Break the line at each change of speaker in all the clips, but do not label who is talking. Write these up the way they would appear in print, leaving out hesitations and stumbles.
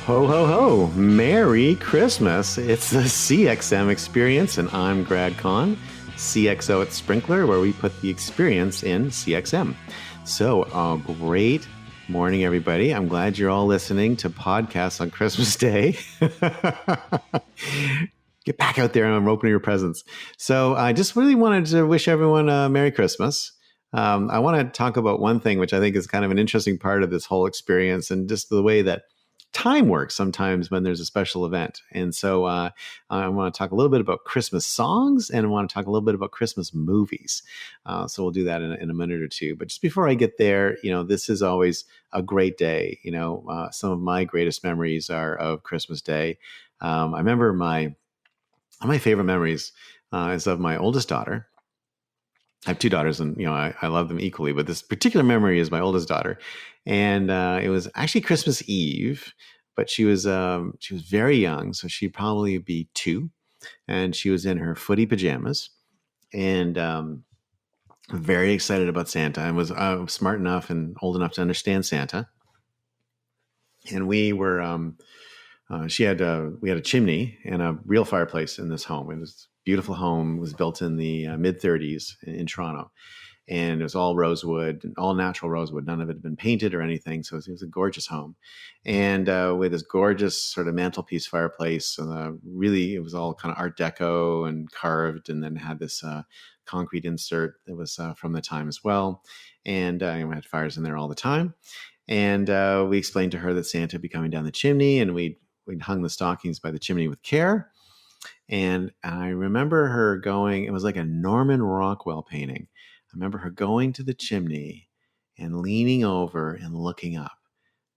Ho, ho, ho. Merry Christmas. It's the CXM experience, and I'm Grad Con, CXO at Sprinkler, where we put the experience in CXM. So, great morning, everybody. I'm glad you're all listening to podcasts on Christmas Day. Get back out there and open your presents. So, I just really wanted to wish everyone a Merry Christmas. I want to talk about one thing, which I think is kind of an interesting part of this whole experience, and just the way that time works sometimes when there's a special event. And so I want to talk a little bit about Christmas songs, and I want to talk a little bit about Christmas movies. So we'll do that in a minute or two. But just before I get there, this is always a great day. Some of my greatest memories are of Christmas Day. I remember one of my favorite memories is of my oldest daughter. I have two daughters, and I love them equally. But this particular memory is my oldest daughter, and it was actually Christmas Eve. But she was very young, so she'd probably be 2, and she was in her footy pajamas, and very excited about Santa. I was smart enough and old enough to understand Santa, and we were. We had a chimney and a real fireplace in this home. It was a beautiful home. It was built in the mid-30s in Toronto, and it was all rosewood, all natural rosewood. None of it had been painted or anything, so it was a gorgeous home. And we had this gorgeous sort of mantelpiece fireplace. Really, it was all kind of Art Deco and carved, and then had this concrete insert that was from the time as well. And we had fires in there all the time. And we explained to her that Santa would be coming down the chimney, and we'd hung the stockings by the chimney with care. And I remember her going, it was like a Norman Rockwell painting. I remember her going to the chimney and leaning over and looking up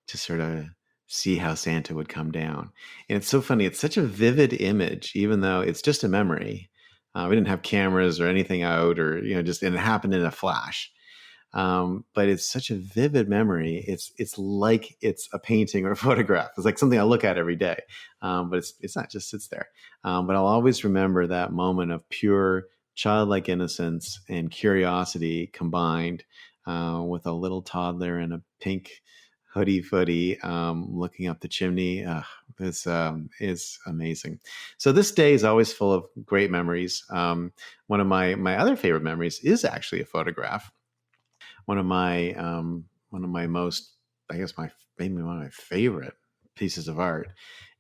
to sort of see how Santa would come down. And it's so funny. It's such a vivid image, even though it's just a memory. We didn't have cameras or anything out, or, and it happened in a flash. But it's such a vivid memory. It's like it's a painting or a photograph. It's like something I look at every day. But it's not, just sits there. But I'll always remember that moment of pure childlike innocence and curiosity combined with a little toddler in a pink hoodie footy looking up the chimney. This is amazing. So this day is always full of great memories. One of my other favorite memories is actually a photograph. One of my most, I guess maybe one of my favorite pieces of art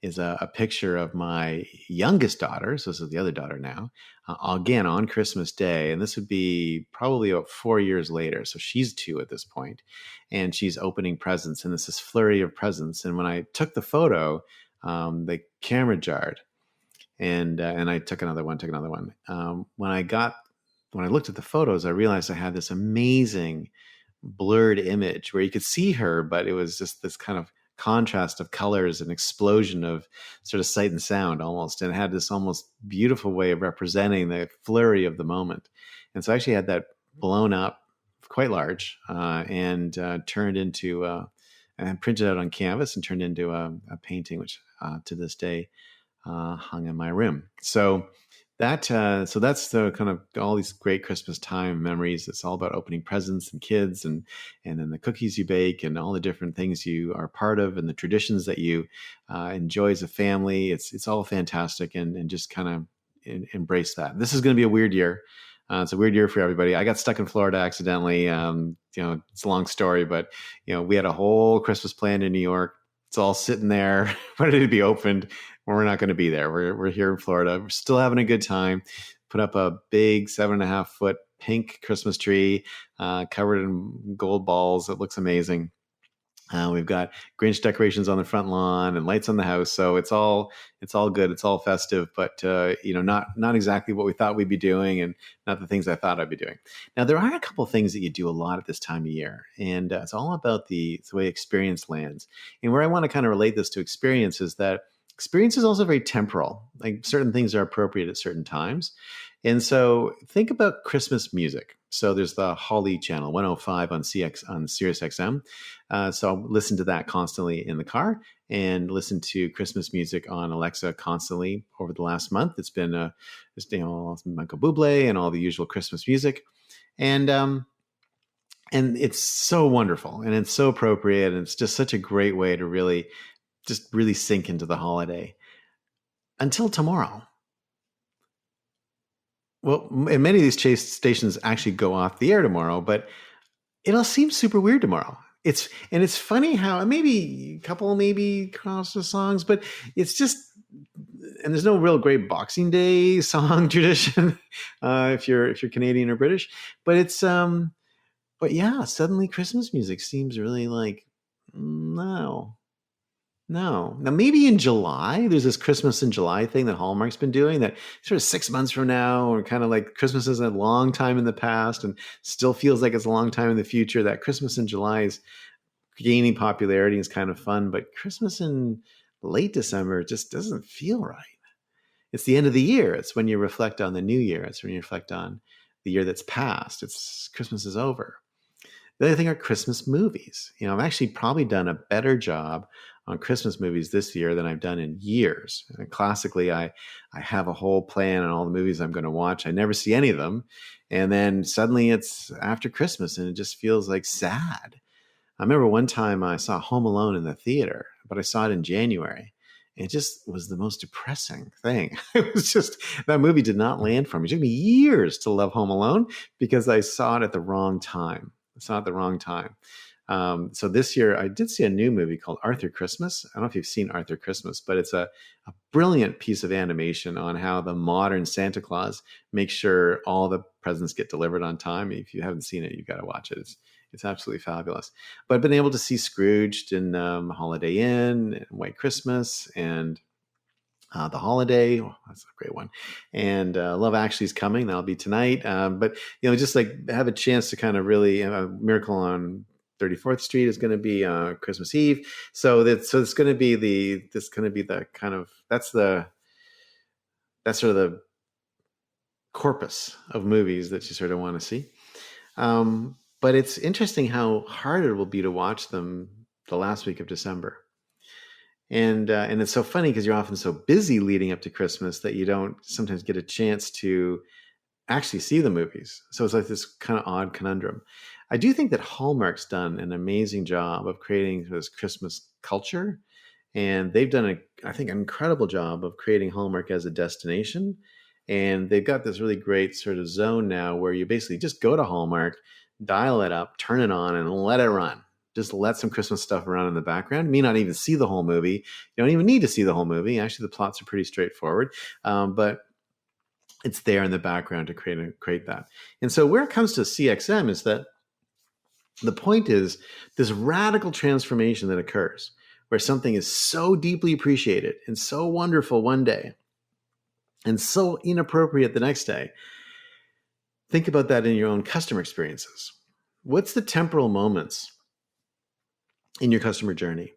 is a picture of my youngest daughter. So this is the other daughter now, again on Christmas Day. And this would be probably about 4 years later. So she's 2 at this point, and she's opening presents, and it's this flurry of presents. And when I took the photo, the camera jarred, and I took another one. When I looked at the photos, I realized I had this amazing blurred image where you could see her, but it was just this kind of contrast of colors and explosion of sort of sight and sound almost. And it had this almost beautiful way of representing the flurry of the moment. And so I actually had that blown up quite large and turned into, and printed out on canvas and turned into a painting, which to this day hung in my room. So that's the kind of all these great Christmas time memories. It's all about opening presents and kids, and then the cookies you bake and all the different things you are part of, and the traditions that you enjoy as a family. It's all fantastic, and just kind of embrace that. This is going to be a weird year. It's a weird year for everybody. I got stuck in Florida accidentally. It's a long story, but we had a whole Christmas plan in New York. It's all sitting there ready to be opened. We're not going to be there. We're here in Florida. We're still having a good time. Put up a big 7.5 foot pink Christmas tree covered in gold balls. It looks amazing. We've got Grinch decorations on the front lawn and lights on the house. So it's all good. It's all festive, but not exactly what we thought we'd be doing, and not the things I thought I'd be doing. Now, there are a couple of things that you do a lot at this time of year, and it's all about the way experience lands. And where I want to kind of relate this to experience is that experience is also very temporal. Like, certain things are appropriate at certain times. And so think about Christmas music. So there's the Holly channel, 105 on Sirius XM. So I'll listen to that constantly in the car, and listen to Christmas music on Alexa constantly over the last month. It's been Michael Bublé and all the usual Christmas music. And it's so wonderful, and it's so appropriate, and it's just such a great way to really just really sink into the holiday until tomorrow. Well, and many of these chase stations actually go off the air tomorrow, but it'll seem super weird tomorrow. It's funny how maybe a couple maybe Christmas songs, but it's just, and there's no real great Boxing Day song tradition if you're Canadian or British, but but yeah, suddenly Christmas music seems really like no. No. Now, maybe in July, there's this Christmas in July thing that Hallmark's been doing that sort of 6 months from now, or kind of like Christmas is a long time in the past and still feels like it's a long time in the future. That Christmas in July is gaining popularity and is kind of fun, but Christmas in late December just doesn't feel right. It's the end of the year. It's when you reflect on the new year. It's when you reflect on the year that's passed. It's Christmas is over. The other thing are Christmas movies. I've actually probably done a better job on Christmas movies this year than I've done in years. And classically, I have a whole plan on all the movies I'm going to watch. I never see any of them. And then suddenly it's after Christmas and it just feels like sad. I remember one time I saw Home Alone in the theater, but I saw it in January. It just was the most depressing thing. It was just, that movie did not land for me. It took me years to love Home Alone because I saw it at the wrong time. So this year I did see a new movie called Arthur Christmas. I don't know if you've seen Arthur Christmas, but it's a brilliant piece of animation on how the modern Santa Claus makes sure all the presents get delivered on time. If you haven't seen it, you've got to watch it. It's absolutely fabulous. But I've been able to see Scrooged in Holiday Inn, and White Christmas, and The Holiday. Oh, that's a great one. And Love Actually is coming. That'll be tonight. But just like have a chance to kind of really Miracle on 34th Street is going to be Christmas Eve. So it's going to be the kind of that's sort of the corpus of movies that you sort of want to see. But it's interesting how hard it will be to watch them the last week of December. And it's so funny because you're often so busy leading up to Christmas that you don't sometimes get a chance to actually see the movies. So it's like this kind of odd conundrum. I do think that Hallmark's done an amazing job of creating this Christmas culture. And they've done, I think, an incredible job of creating Hallmark as a destination. And they've got this really great sort of zone now where you basically just go to Hallmark, dial it up, turn it on, and let it run. Just let some Christmas stuff around in the background. You may not even see the whole movie. You don't even need to see the whole movie. Actually, the plots are pretty straightforward. But it's there in the background to create that. And so where it comes to CXM is that the point is this radical transformation that occurs where something is so deeply appreciated and so wonderful one day and so inappropriate the next day. Think about that in your own customer experiences. What's the temporal moments in your customer journey?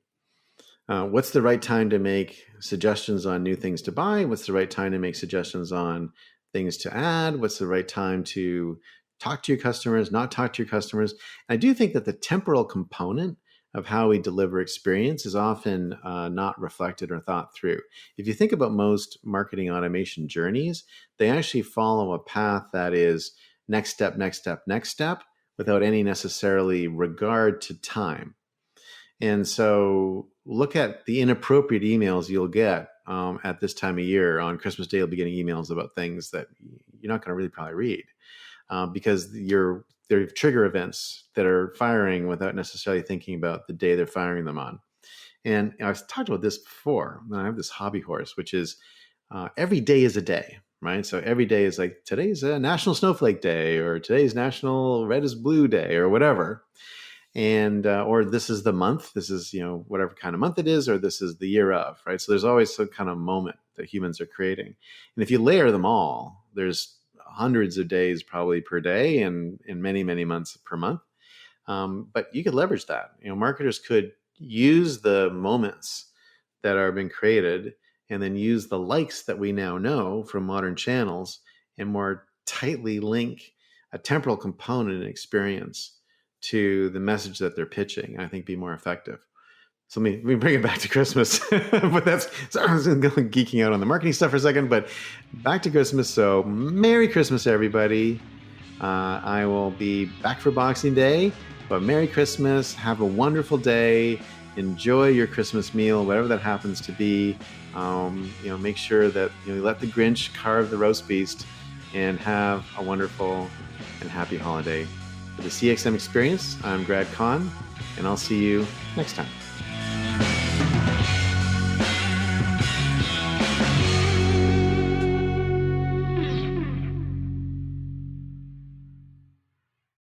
What's the right time to make suggestions on new things to buy? What's the right time to make suggestions on things to add? What's the right time to talk to your customers, not talk to your customers? And I do think that the temporal component of how we deliver experience is often not reflected or thought through. If you think about most marketing automation journeys, they actually follow a path that is next step, next step, next step, without any necessarily regard to time. And so look at the inappropriate emails you'll get at this time of year. On Christmas Day, you'll be getting emails about things that you're not going to really probably read because they're trigger events that are firing without necessarily thinking about the day they're firing them on. And I've talked about this before. I have this hobby horse, which is every day is a day, right? So every day is like, today's a National Snowflake Day, or today's National Red is Blue Day, or whatever. And or this is the month, this is whatever kind of month it is, or this is the year of, right? So there's always some kind of moment that humans are creating. And if you layer them all, there's hundreds of days probably per day and many, many months per month. But you could leverage that. Marketers could use the moments that are being created and then use the likes that we now know from modern channels and more tightly link a temporal component and experience to the message that they're pitching. I think be more effective. So let me bring it back to Christmas, but I was going geeking out on the marketing stuff for a second, but back to Christmas. So Merry Christmas, everybody. I will be back for Boxing Day, but Merry Christmas. Have a wonderful day. enjoy your Christmas meal, whatever that happens to be. Make sure that you let the Grinch carve the roast beast, and have a wonderful and happy holiday. For the CXM Experience, I'm Grad Khan, and I'll see you next time.